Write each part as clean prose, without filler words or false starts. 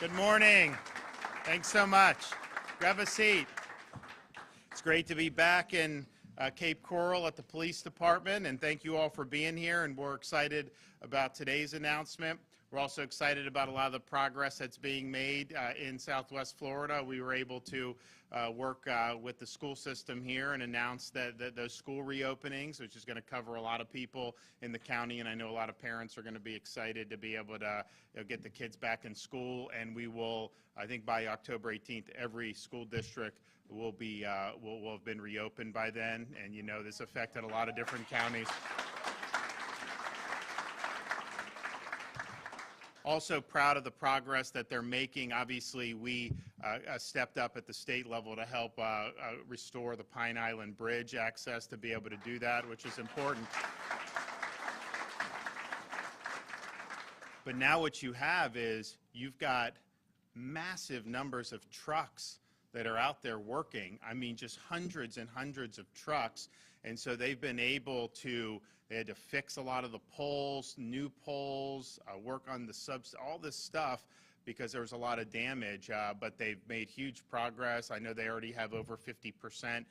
Good morning. Thanks so much. Grab a seat. It's great to be back in Cape Coral at the police department, and thank you all for being here, and we're excited about today's announcement. We're also excited about a lot of the progress that's being made in Southwest Florida. We were able to work with the school system here and announce that those school reopenings, which is going to cover a lot of people in the county, and I know a lot of parents are going to be excited to be able to get the kids back in school. And we will, I think by October 18th, every school district will have been reopened by then. And you know, this affected a lot of different counties. Also proud of the progress that they're making. Obviously, we stepped up at the state level to help restore the Pine Island Bridge access to be able to do that, which is important. But now what you have is you've got massive numbers of trucks that are out there working. I mean, just hundreds and hundreds of trucks. And so they've been able to, they had to fix a lot of the poles, new poles, work on the subs, all this stuff, because there was a lot of damage, but they've made huge progress. I know they already have over 50%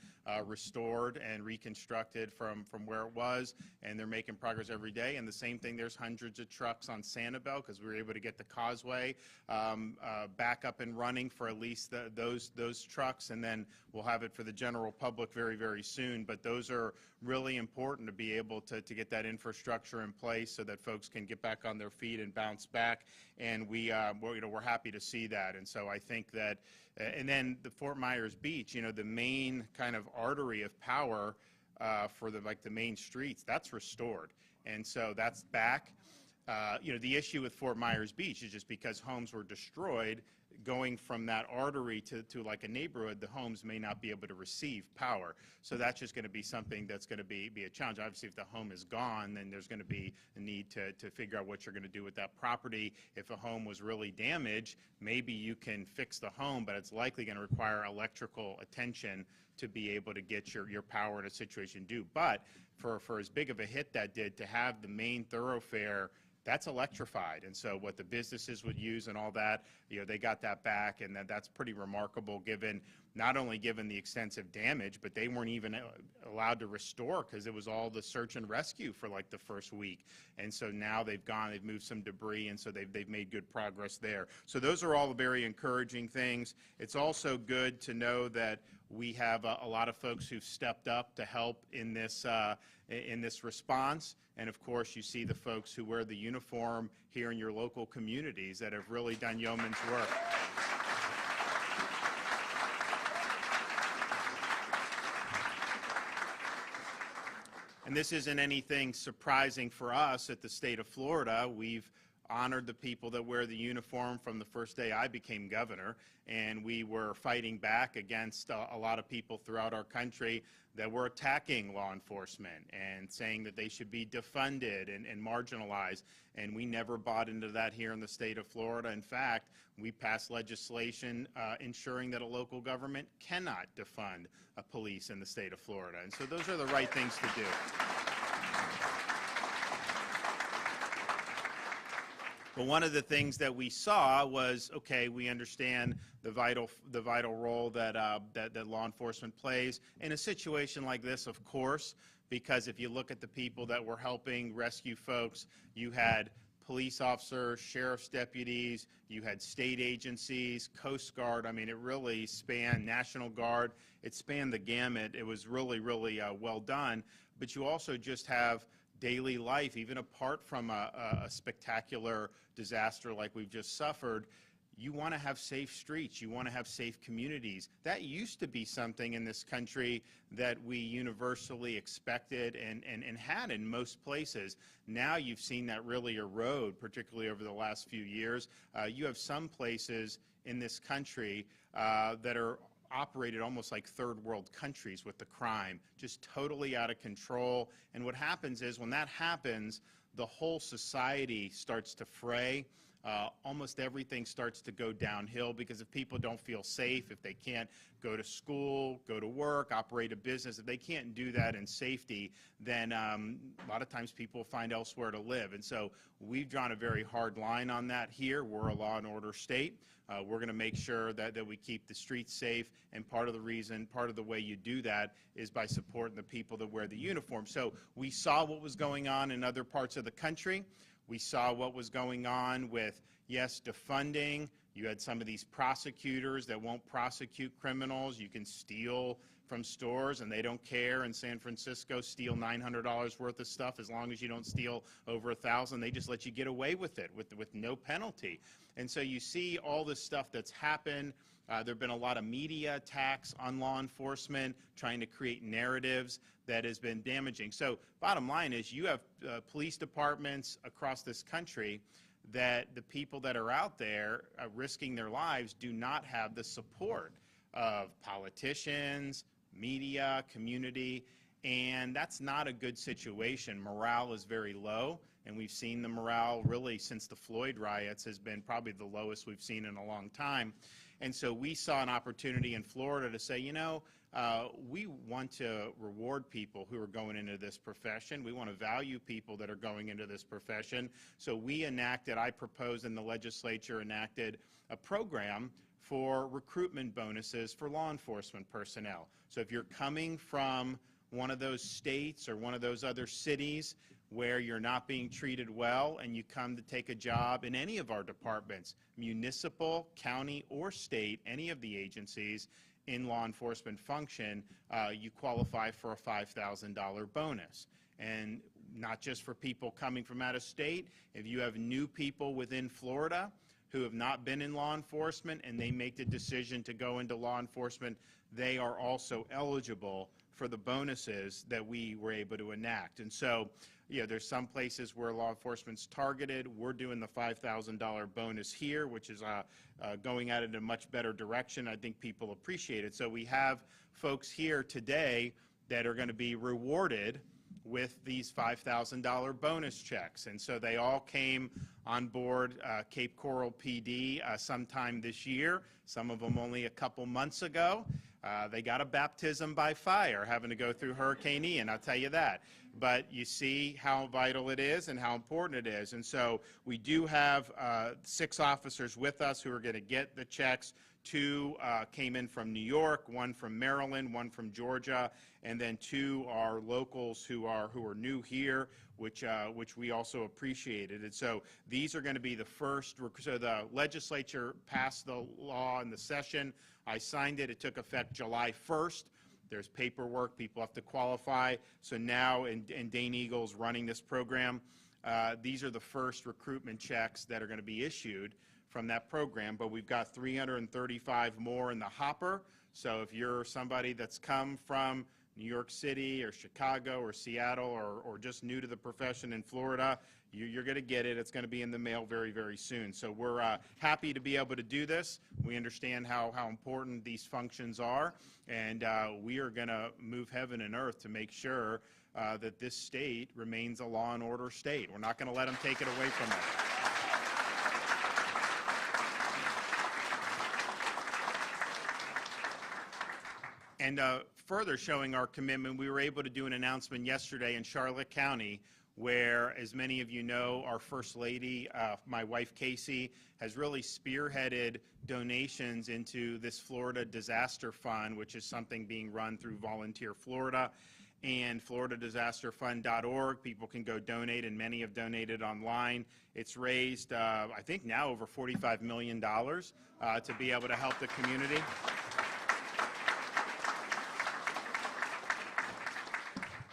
restored and reconstructed from where it was, and they're making progress every day. And the same thing, there's hundreds of trucks on Sanibel, because we were able to get the causeway back up and running for at least those trucks, and then we'll have it for the general public very, very soon. But those are really important to be able to get that infrastructure in place so that folks can get back on their feet and bounce back. And we're happy to see that. And so I think that, and then the Fort Myers Beach, you know, the main kind of artery of power for the main streets, that's restored. And so that's back. You know, the issue with Fort Myers Beach is just because homes were destroyed, going from that artery to like a neighborhood, the homes may not be able to receive power. So that's just going to be something that's going to be a challenge. Obviously, if the home is gone, then there's going to be a need to figure out what you're going to do with that property. If a home was really damaged, maybe you can fix the home, but it's likely going to require electrical attention to be able to get your power in a situation due. But for as big of a hit that did, to have the main thoroughfare, that's electrified. And so what the businesses would use and all that, you know, they got that back, and that's pretty remarkable, given not only given the extensive damage, but they weren't even allowed to restore because it was all the search and rescue for like the first week. And so now they've moved some debris, and so they've made good progress there. So those are all very encouraging things. It's also good to know that we have a lot of folks who've stepped up to help in this response. And of course, you see the folks who wear the uniform here in your local communities that have really done yeoman's work. And this isn't anything surprising for us at the state of Florida. We've honored the people that wear the uniform from the first day I became governor, and we were fighting back against a lot of people throughout our country that were attacking law enforcement and saying that they should be defunded and marginalized, and we never bought into that here in the state of Florida. In fact, we passed legislation ensuring that a local government cannot defund a police in the state of Florida, and so those are the right things to do. But one of the things that we saw was, okay, we understand the vital role that law enforcement plays in a situation like this, of course, because if you look at the people that were helping rescue folks, you had police officers, sheriff's deputies, you had state agencies, Coast Guard. I mean, it really spanned National Guard. It spanned the gamut. It was really, really well done. But you also just have daily life, even apart from a spectacular disaster like we've just suffered. You want to have safe streets. You want to have safe communities. That used to be something in this country that we universally expected and had in most places. Now you've seen that really erode, particularly over the last few years. You have some places in this country that are operated almost like third world countries with the crime, just totally out of control. And what happens is when that happens, the whole society starts to fray. almost everything starts to go downhill, because if people don't feel safe, if they can't go to school, go to work, operate a business, if they can't do that in safety, then a lot of times people find elsewhere to live. And so we've drawn a very hard line on that here. We're a law and order state. We're going to make sure that we keep the streets safe, and part of the way you do that is by supporting the people that wear the uniform. So we saw what was going on in other parts of the country. We saw what was going on with, yes, defunding. You had some of these prosecutors that won't prosecute criminals. You can steal from stores and they don't care. In San Francisco, steal $900 worth of stuff. As long as you don't steal over $1,000, they just let you get away with it with no penalty. And so you see all this stuff that's happened. There have been a lot of media attacks on law enforcement, trying to create narratives that has been damaging. So bottom line is, you have police departments across this country that the people that are out there risking their lives do not have the support of politicians, media, community, and that's not a good situation. Morale is very low, and we've seen the morale really since the Floyd riots has been probably the lowest we've seen in a long time. And so we saw an opportunity in Florida to say, you know, we want to reward people who are going into this profession. We want to value people that are going into this profession. So we enacted, I proposed, and the legislature enacted a program for recruitment bonuses for law enforcement personnel. So if you're coming from one of those states or one of those other cities where you're not being treated well, and you come to take a job in any of our departments, municipal, county, or state, any of the agencies in law enforcement function, you qualify for a $5,000 bonus. And not just for people coming from out of state. If you have new people within Florida who have not been in law enforcement and they make the decision to go into law enforcement, they are also eligible for the bonuses that we were able to enact. And so, you know, there's some places where law enforcement's targeted. We're doing the $5,000 bonus here, which is going at it in a much better direction. I think people appreciate it. So we have folks here today that are going to be rewarded with these $5,000 bonus checks. And so they all came on board Cape Coral PD sometime this year, some of them only a couple months ago. They got a baptism by fire having to go through Hurricane Ian, I'll tell you that. But you see how vital it is and how important it is. And so we do have 6 officers with us who are going to get the checks. 2 came in from New York, 1 from Maryland, 1 from Georgia, and then 2 are locals who are new here, which we also appreciated. And so these are going to be the first. So the legislature passed the law in the session. I signed it. It took effect July 1st. There's paperwork. People have to qualify. So now, and Dane Eagle's running this program. These are the first recruitment checks that are going to be issued from that program, but we've got 335 more in the hopper. So if you're somebody that's come from New York City or Chicago or Seattle or just new to the profession in Florida, you're going to get it. It's going to be in the mail very, very soon. So we're happy to be able to do this. We understand how important these functions are, and we are going to move heaven and earth to make sure that this state remains a law and order state. We're not going to let them take it away from us. And further showing our commitment, we were able to do an announcement yesterday in Charlotte County where, as many of you know, our First Lady, my wife Casey, has really spearheaded donations into this Florida Disaster Fund, which is something being run through Volunteer Florida and floridadisasterfund.org. People can go donate, and many have donated online. It's raised, I think now, over $45 million to be able to help the community.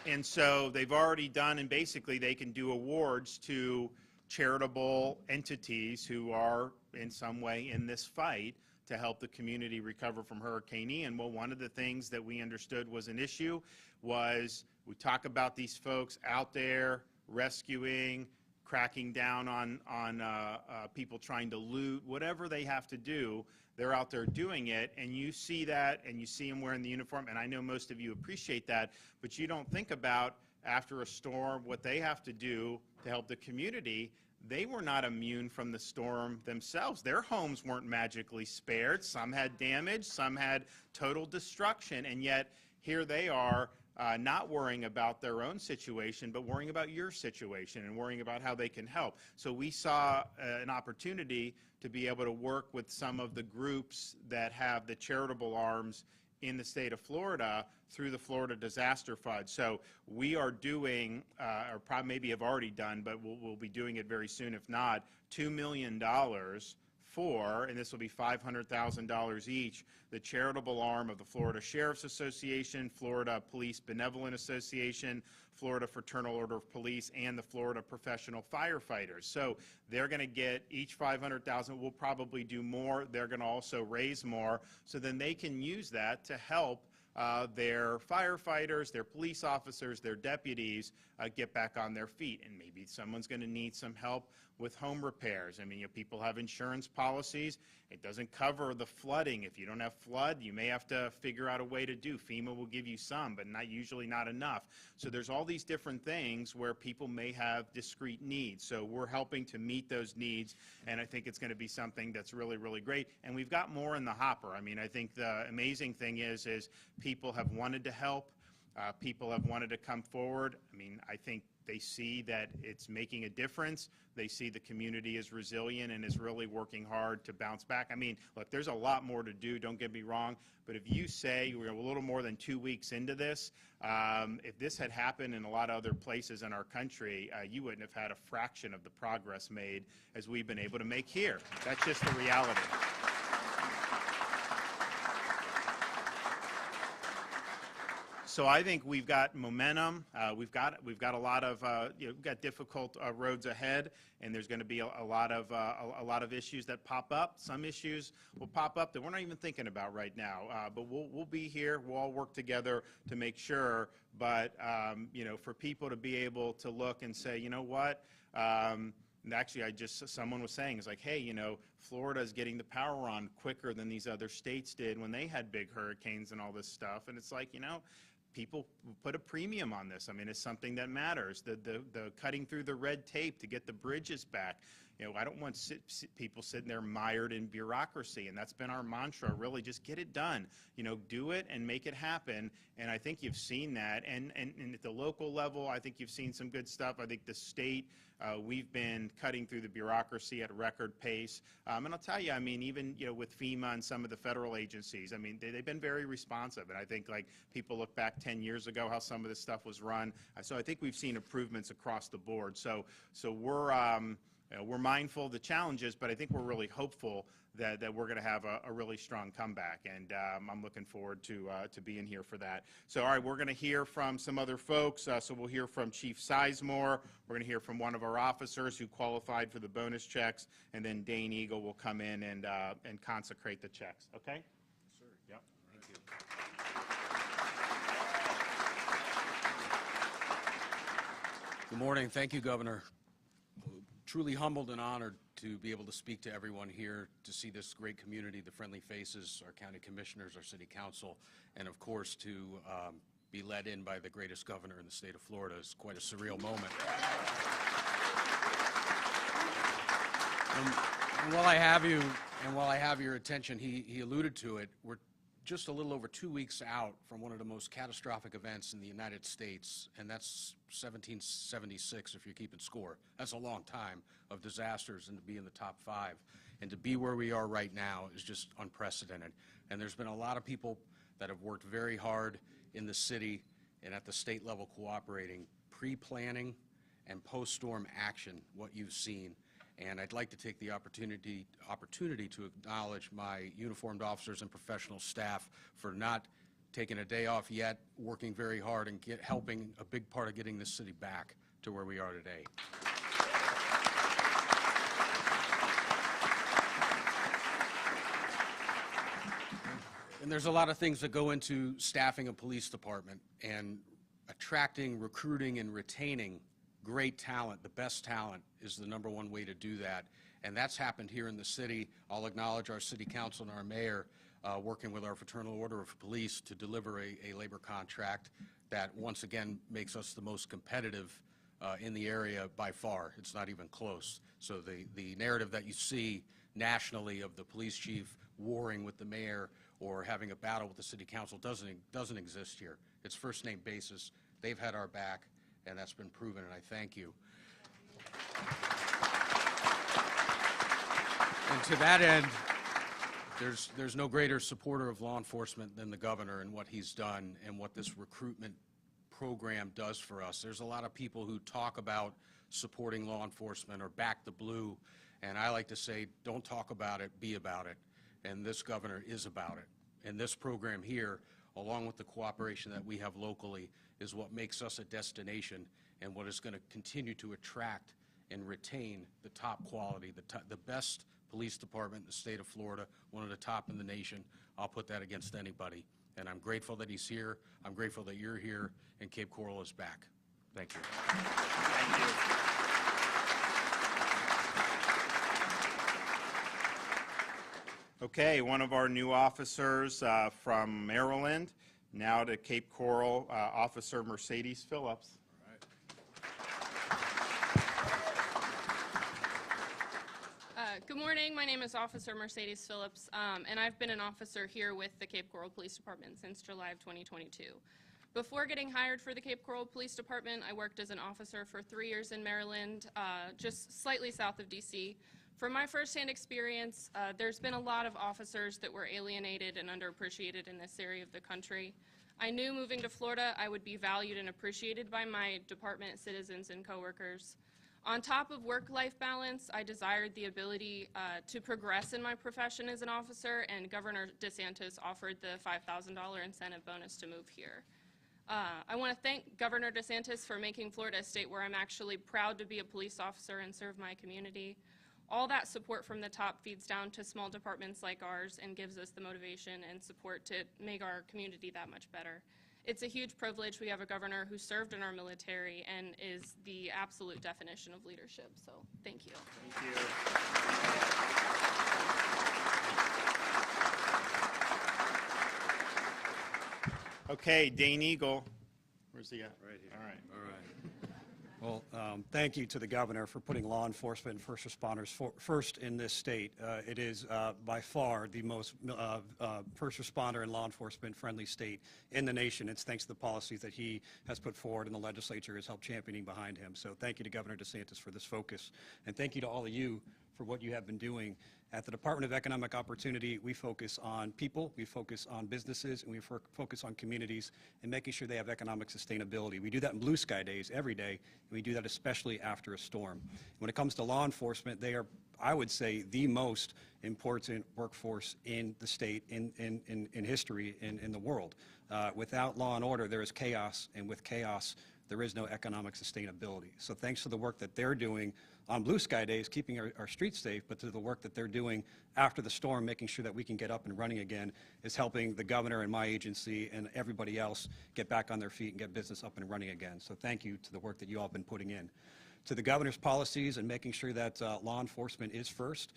And so they've already done, and basically they can do awards to charitable entities who are in some way in this fight to help the community recover from Hurricane Ian. Well, one of the things that we understood was an issue was we talk about these folks out there rescuing, cracking down on people trying to loot, whatever they have to do. They're out there doing it, and you see that, and you see them wearing the uniform, and I know most of you appreciate that, but you don't think about, after a storm, what they have to do to help the community. they were not immune from the storm themselves. Their homes weren't magically spared. Some had damage, some had total destruction, and yet here they are not worrying about their own situation, but worrying about your situation and worrying about how they can help. So we saw an opportunity to be able to work with some of the groups that have the charitable arms in the state of Florida through the Florida Disaster Fund. So we are doing, or probably maybe have already done, but we'll be doing it very soon if not, $2 million for, and this will be $500,000 each, the charitable arm of the Florida Sheriff's Association, Florida Police Benevolent Association, Florida Fraternal Order of Police, and the Florida Professional Firefighters. So they're going to get each $500,000. We'll probably do more. They're going to also raise more, so then they can use that to help their firefighters, their police officers, their deputies get back on their feet. And maybe someone's going to need some help with home repairs. I mean, people have insurance policies. It doesn't cover the flooding. If you don't have flood, you may have to figure out a way to do. FEMA will give you some, but usually not enough. So there's all these different things where people may have discrete needs. So we're helping to meet those needs, and I think it's going to be something that's really, really great. And we've got more in the hopper. I mean, I think the amazing thing is people have wanted to help. People have wanted to come forward. I mean, I think they see that it's making a difference. They see the community is resilient and is really working hard to bounce back. I mean, look, there's a lot more to do, don't get me wrong, but if you say we're a little more than 2 weeks into this, if this had happened in a lot of other places in our country, you wouldn't have had a fraction of the progress made as we've been able to make here. That's just the reality. So I think we've got momentum. We've got a lot of we've got difficult roads ahead, and there's going to be a lot of issues that pop up. Some issues will pop up that we're not even thinking about right now. But we'll be here. We'll all work together to make sure. But for people to be able to look and say, you know what. And actually, someone was saying, it's like, hey, Florida is getting the power on quicker than these other states did when they had big hurricanes and all this stuff. And it's like, people put a premium on this. I mean, it's something that matters. The cutting through the red tape to get the bridges back. I don't want people sitting there mired in bureaucracy, and that's been our mantra, really, just get it done. Do it and make it happen, and I think you've seen that. And at the local level, I think you've seen some good stuff. I think the state, we've been cutting through the bureaucracy at a record pace. And I'll tell you, I mean, even with FEMA and some of the federal agencies, I mean, they've been very responsive. And I think, like, people look back 10 years ago how some of this stuff was run. So I think we've seen improvements across the board. So we're mindful of the challenges, but I think we're really hopeful that we're going to have a really strong comeback, and I'm looking forward to being here for that. So, all right, we're going to hear from some other folks. So we'll hear from Chief Sizemore. We're going to hear from one of our officers who qualified for the bonus checks, and then Dane Eagle will come in and consecrate the checks. Okay? Yes, sir. Yep. Thank you. Good morning. Thank you, Governor. Truly humbled and honored to be able to speak to everyone here, to see this great community, the friendly faces, our county commissioners, our city council, and of course to be led in by the greatest governor in the state of Florida. It's quite a surreal moment. And while I have you, and while I have your attention, he alluded to it, we're just a little over 2 weeks out from one of the most catastrophic events in the United States, and that's 1776, if you're keeping score. That's a long time of disasters, and to be in the top 5 and to be where we are right now is just unprecedented. And there's been a lot of people that have worked very hard in the city and at the state level cooperating, pre-planning and post-storm action, what you've seen. And I'd like to take the opportunity to acknowledge my uniformed officers and professional staff for not taking a day off yet, working very hard and helping a big part of getting this city back to where we are today. And there's a lot of things that go into staffing a police department, and attracting, recruiting, and retaining great talent, the best talent, is the #1 way to do that. And that's happened here in the city. I'll acknowledge our city council and our mayor working with our Fraternal Order of Police to deliver a labor contract that once again makes us the most competitive in the area by far. It's not even close. So the narrative that you see nationally of the police chief warring with the mayor or having a battle with the city council doesn't exist here. It's first name basis. They've had our back, and that's been proven, and I thank you. And to that end, there's no greater supporter of law enforcement than the governor and what he's done and what this recruitment program does for us. There's a lot of people who talk about supporting law enforcement or back the blue, and I like to say, don't talk about it, be about it. And this governor is about it. And this program here, along with the cooperation that we have locally, is what makes us a destination and what is going to continue to attract and retain the top quality, the best police department in the state of Florida, one of the top in the nation. I'll put that against anybody. And I'm grateful that he's here. I'm grateful that you're here, and Cape Coral is back. Thank you. Thank you. Okay, one of our new officers from Maryland, now to Cape Coral, Officer Mercedes Phillips. Good morning. My name is Officer Mercedes Phillips, and I've been an officer here with the Cape Coral Police Department since July of 2022. Before getting hired for the Cape Coral Police Department, I worked as an officer for 3 years in Maryland, just slightly south of D.C. From my firsthand experience, there's been a lot of officers that were alienated and underappreciated in this area of the country. I knew moving to Florida I would be valued and appreciated by my department citizens and coworkers. On top of work-life balance, I desired the ability to progress in my profession as an officer, and Governor DeSantis offered the $5,000 incentive bonus to move here. I want to thank Governor DeSantis for making Florida a state where I'm actually proud to be a police officer and serve my community. All that support from the top feeds down to small departments like ours and gives us the motivation and support to make our community that much better. It's a huge privilege. We have a governor who served in our military and is the absolute definition of leadership. So thank you. Thank you. Okay, Dane Eagle. Where's he at? Right here. All right. All right. Well, thank you to the governor for putting law enforcement and first responders first in this state. It is by far the most first responder and law enforcement friendly state in the nation. It's thanks to the policies that he has put forward and the legislature has helped championing behind him. So thank you to Governor DeSantis for this focus. And thank you to all of you for what you have been doing. At the Department of Economic Opportunity, we focus on people, we focus on businesses, and we focus on communities and making sure they have economic sustainability. We do that in blue sky days every day, and we do that especially after a storm. When it comes to law enforcement, they are, I would say, the most important workforce in the state, in history, in the world. Without law and order, there is chaos, and with chaos, there is no economic sustainability. So thanks to the work that they're doing on blue sky days, keeping our streets safe, but to the work that they're doing after the storm, making sure that we can get up and running again, is helping the governor and my agency and everybody else get back on their feet and get business up and running again. So thank you to the work that you all have been putting in. To the governor's policies and making sure that law enforcement is first,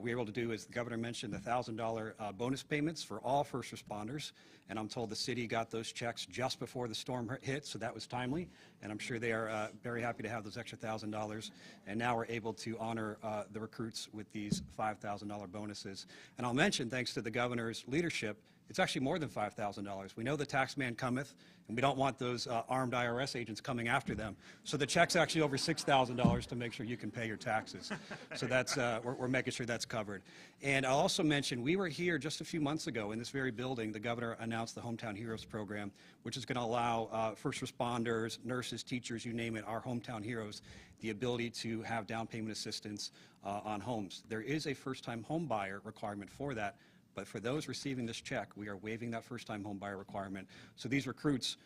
we were able to do, as the governor mentioned, the $1,000 bonus payments for all first responders. And I'm told the city got those checks just before the storm hit, so that was timely. And I'm sure they are very happy to have those extra $1,000. And now we're able to honor the recruits with these $5,000 bonuses. And I'll mention, thanks to the governor's leadership, it's actually more than $5,000. We know the tax man cometh, and we don't want those armed IRS agents coming after them. So the check's actually over $6,000 to make sure you can pay your taxes. So that's we're making sure that's covered. And I'll also mention, we were here just a few months ago in this very building. The governor announced the Hometown Heroes program, which is going to allow first responders, nurses, teachers, you name it, our hometown heroes, the ability to have down payment assistance on homes. There is a first-time home buyer requirement for that. But for those receiving this check, we are waiving that first-time home buyer requirement. So these recruits,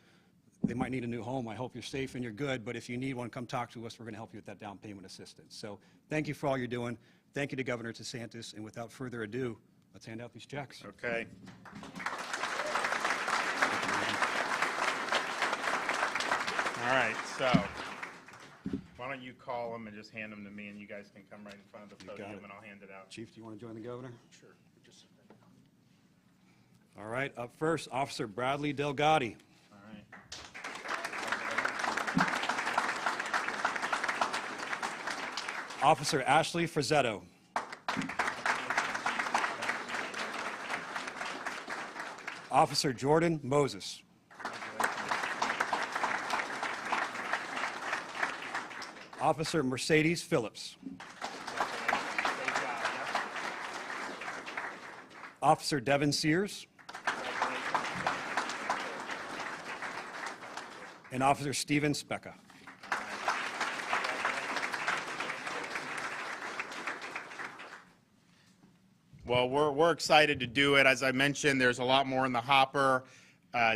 they might need a new home. I hope you're safe and you're good, but if you need one, come talk to us. We're going to help you with that down payment assistance. So thank you for all you're doing. Thank you to Governor DeSantis, and without further ado, let's hand out these checks. Okay. All right, so why don't you call them and just hand them to me, and you guys can come right in front of the podium, and I'll hand it out. Chief, do you want to join the governor? Sure. All right, up first, Officer Bradley Delgatti. All right. Officer Ashley Frazzetto. Officer Jordan Moses. Officer Mercedes Phillips. Officer Devin Sears. And Officer Steven Specca. Well, we're excited to do it. As I mentioned, there's a lot more in the hopper.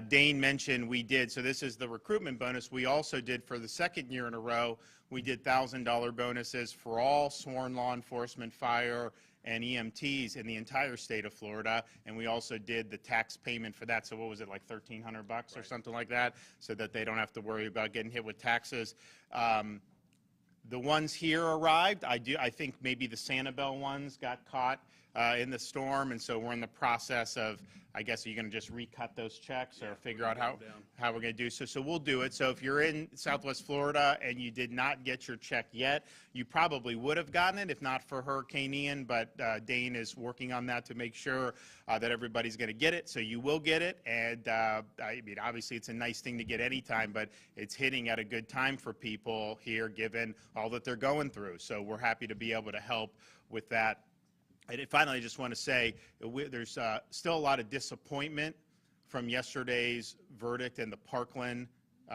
Dane mentioned we did, so this is the recruitment bonus. We also did, for the second year in a row, we did $1,000 bonuses for all sworn law enforcement, fire, and EMTs in the entire state of Florida. And we also did the tax payment for that. So what was it, like $1,300 bucks or something like that, so that they don't have to worry about getting hit with taxes. The ones here arrived. I think maybe the Sanibel ones got caught in the storm, and so we're in the process of, I guess, are you going to just recut those checks or figure out how we're going to do so? So we'll do it. So if you're in Southwest Florida and you did not get your check yet, you probably would have gotten it if not for Hurricane Ian, but Dane is working on that to make sure that everybody's going to get it. So you will get it, and I mean, obviously it's a nice thing to get any time, but it's hitting at a good time for people here given all that they're going through. So we're happy to be able to help with that. And finally, I just want to say there's still a lot of disappointment from yesterday's verdict in the Parkland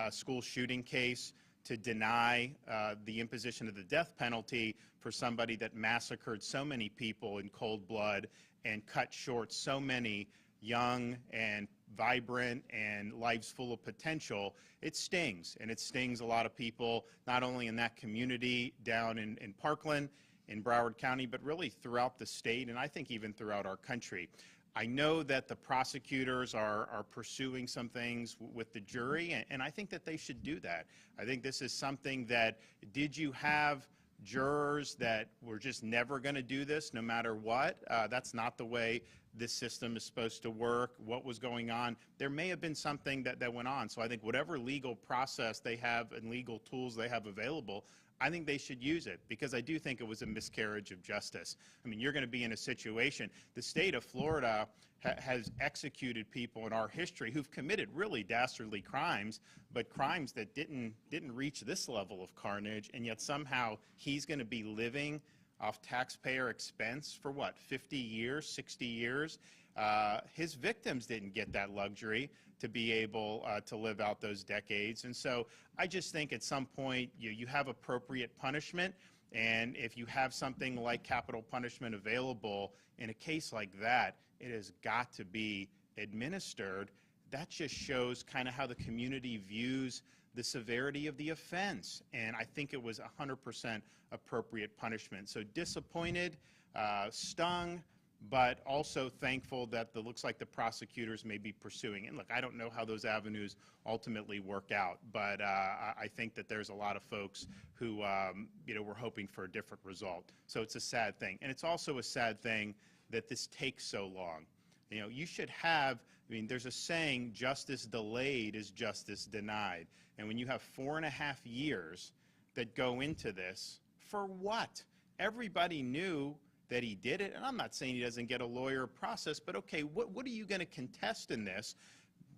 school shooting case to deny the imposition of the death penalty for somebody that massacred so many people in cold blood and cut short so many young and vibrant and lives full of potential. It stings, and it stings a lot of people, not only in that community down in Parkland, in Broward County, but really throughout the state, and I think even throughout our country. I know that the prosecutors are pursuing some things with the jury, and I think that they should do that. I think this is something that, did you have jurors that were just never going to do this no matter what? That's not the way this system is supposed to work. What was going on? There may have been something that went on. So I think whatever legal process they have and legal tools they have available, I think they should use it, because I do think it was a miscarriage of justice. I mean, you're going to be in a situation, the state of Florida has executed people in our history who've committed really dastardly crimes, but crimes that didn't reach this level of carnage, and yet somehow he's going to be living off taxpayer expense for what, 50 years, 60 years? His victims didn't get that luxury to be able to live out those decades. And so I just think at some point you have appropriate punishment, and if you have something like capital punishment available in a case like that, it has got to be administered. That just shows kind of how the community views the severity of the offense, and I think it was 100% appropriate punishment. So disappointed, stung, but also thankful that looks like the prosecutors may be pursuing. And look, I don't know how those avenues ultimately work out, but I think that there's a lot of folks who were hoping for a different result. So it's a sad thing. And it's also a sad thing that this takes so long. You know, you should have, I mean, there's a saying, justice delayed is justice denied. And when you have 4.5 years that go into this, for what? Everybody knew that he did it, and I'm not saying he doesn't get a lawyer process, but okay, what are you going to contest in this?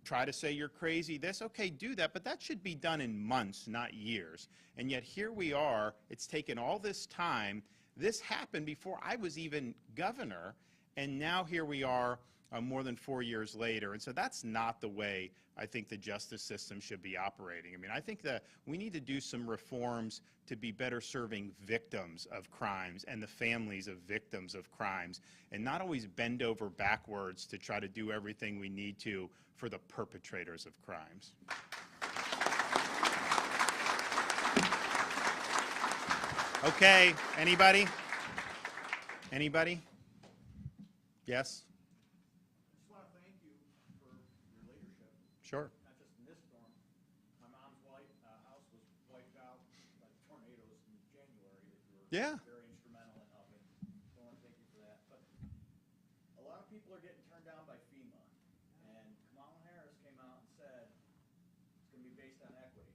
Try to say you're crazy, this, okay, do that, but that should be done in months, not years. And yet here we are, it's taken all this time. This happened before I was even governor, and now here we are more than 4 years later. And so that's not the way I think the justice system should be operating. I mean, I think that we need to do some reforms to be better serving victims of crimes and the families of victims of crimes, and not always bend over backwards to try to do everything we need to for the perpetrators of crimes. Okay, anybody? Anybody? Yes? Sure. Not just in this storm. My mom's house was wiped out by tornadoes in January that you were very instrumental in helping. So I want to thank you for that. But a lot of people are getting turned down by FEMA. And Kamala Harris came out and said it's going to be based on equity.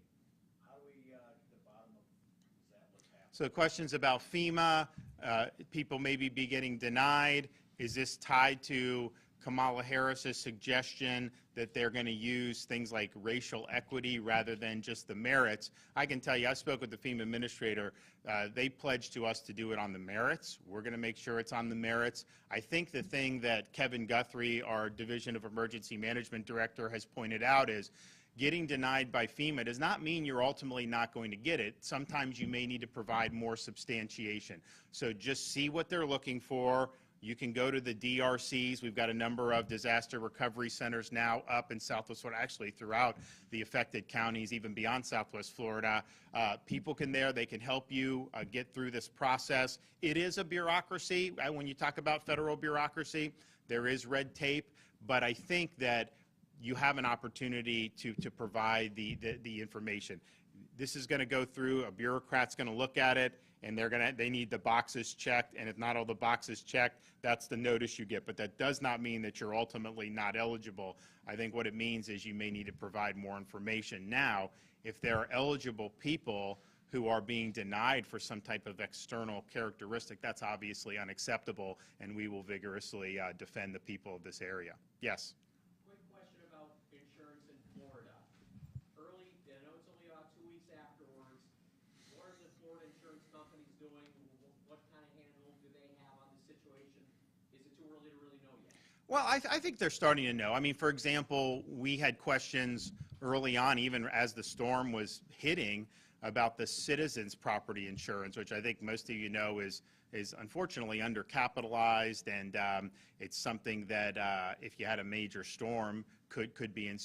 How do we get to the bottom of that, what's happening? So questions about FEMA, people maybe be getting denied. Is this tied to Kamala Harris's suggestion that they're going to use things like racial equity rather than just the merits? I can tell you, I spoke with the FEMA administrator. They pledged to us to do it on the merits. We're going to make sure it's on the merits. I think the thing that Kevin Guthrie, our Division of Emergency Management Director, has pointed out is getting denied by FEMA does not mean you're ultimately not going to get it. Sometimes you may need to provide more substantiation. So just see what they're looking for. You can go to the DRCs. We've got a number of disaster recovery centers now up in Southwest Florida, actually throughout the affected counties, even beyond Southwest Florida. People can they can help you get through this process. It is a bureaucracy. When you talk about federal bureaucracy, there is red tape, but I think that you have an opportunity to provide the information. This is going to go through, a bureaucrat's going to look at it, and they need the boxes checked, and if not all the boxes checked, that's the notice you get. But that does not mean that you're ultimately not eligible. I think what it means is you may need to provide more information. Now, if there are eligible people who are being denied for some type of external characteristic, that's obviously unacceptable, and we will vigorously defend the people of this area. Yes? Quick question about insurance in Florida. Early, I know it's only about 2 weeks afterwards, what are the Florida insurance companies doing? What kind of handle do they have on the situation? Is it too early to really know yet? Well, I think they're starting to know. I mean, for example, we had questions early on, even as the storm was hitting, about the Citizens property insurance, which I think most of you know is unfortunately undercapitalized, and it's something that if you had a major storm could be in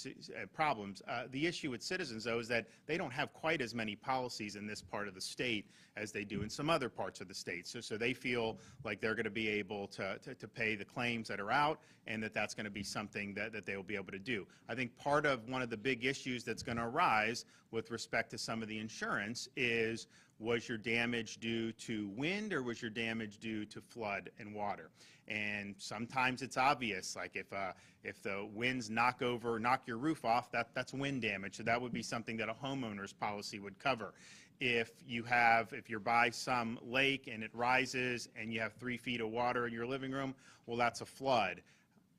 problems. The issue with Citizens, though, is that they don't have quite as many policies in this part of the state as they do in some other parts of the state. So they feel like they're going to be able to pay the claims that are out, and that's going to be something that they will be able to do. I think part of one of the big issues that's going to arise with respect to some of the insurance is, was your damage due to wind or was your damage due to flood and water? And sometimes it's obvious, like if the winds knock your roof off, that's wind damage. So that would be something that a homeowner's policy would cover. If you're by some lake and it rises and you have 3 feet of water in your living room, well, that's a flood.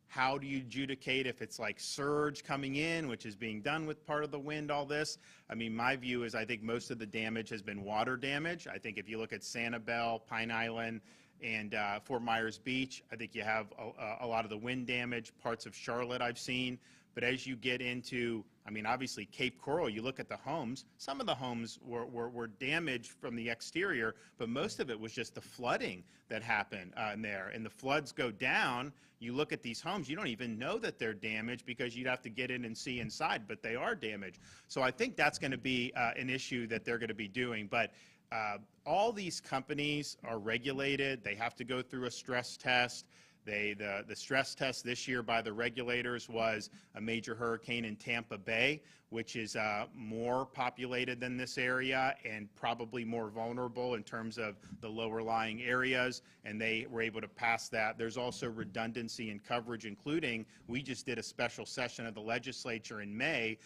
How do you adjudicate if it's like surge coming in, which is being done with part of the wind, all this? I mean, my view is I think most of the damage has been water damage. I think if you look at Sanibel, Pine Island, and Fort Myers Beach, I think you have a lot of the wind damage. Parts of Charlotte I've seen. But as you get into, I mean, obviously Cape Coral, you look at the homes, some of the homes were damaged from the exterior, but most of it was just the flooding that happened in there. And the floods go down, you look at these homes, you don't even know that they're damaged because you'd have to get in and see inside, but they are damaged. So I think that's going to be an issue that they're going to be doing. But all these companies are regulated. They have to go through a stress test. The stress test this year by the regulators was a major hurricane in Tampa Bay, which is more populated than this area and probably more vulnerable in terms of the lower lying areas, and they were able to pass that. There's also redundancy in coverage, including we just did a special session of the legislature in May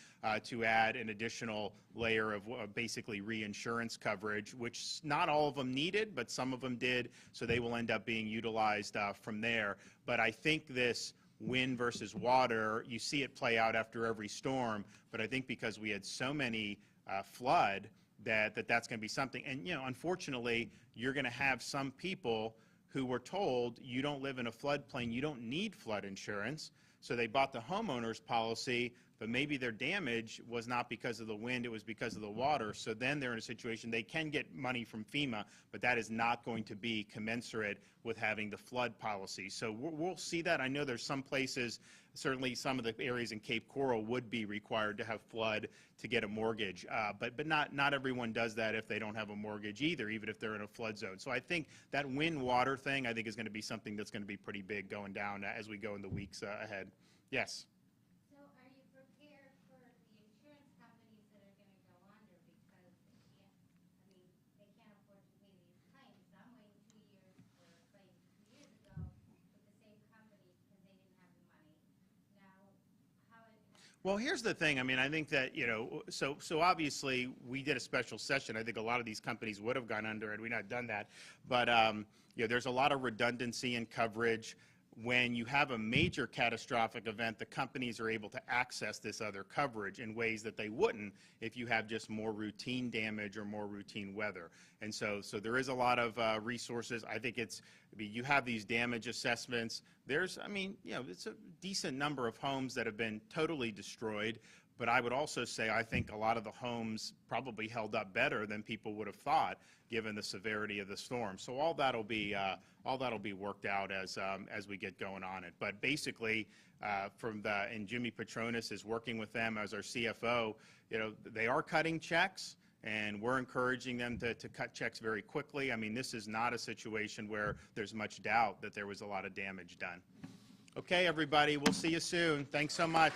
to add an additional layer of basically reinsurance coverage, which not all of them needed, but some of them did, so they will end up being utilized from there. But I think this wind versus water, you see it play out after every storm, but I think because we had so many flood that's going to be something. And, you know, unfortunately, you're going to have some people who were told you don't live in a floodplain, you don't need flood insurance, so they bought the homeowner's policy, but maybe their damage was not because of the wind, it was because of the water. So then they're in a situation, they can get money from FEMA, but that is not going to be commensurate with having the flood policy. So we'll see that. I know there's some places, certainly some of the areas in Cape Coral would be required to have flood to get a mortgage, but not everyone does that if they don't have a mortgage either, even if they're in a flood zone. So I think that wind-water thing, I think, is going to be something that's going to be pretty big going down as we go in the weeks ahead. Yes? So are you prepared for the insurance companies that are going to go under because they can't afford to pay these claims? I'm waiting 2 years for a claim 2 years ago with the same company because they didn't have the money. Now, Well, here's the thing. I mean, I think that, you know, so obviously we did a special session. I think a lot of these companies would have gone under had we not done that. But, you know, there's a lot of redundancy in coverage. When you have a major catastrophic event, the companies are able to access this other coverage in ways that they wouldn't if you have just more routine damage or more routine weather. And so there is a lot of resources. I think you have these damage assessments. There's, I mean, you know, it's a decent number of homes that have been totally destroyed. But I would also say I think a lot of the homes probably held up better than people would have thought, given the severity of the storm. So all that'll be worked out as we get going on it. But basically, and Jimmy Petronas is working with them as our CFO. You know, they are cutting checks, and we're encouraging them to cut checks very quickly. I mean, this is not a situation where there's much doubt that there was a lot of damage done. Okay, everybody, we'll see you soon. Thanks so much.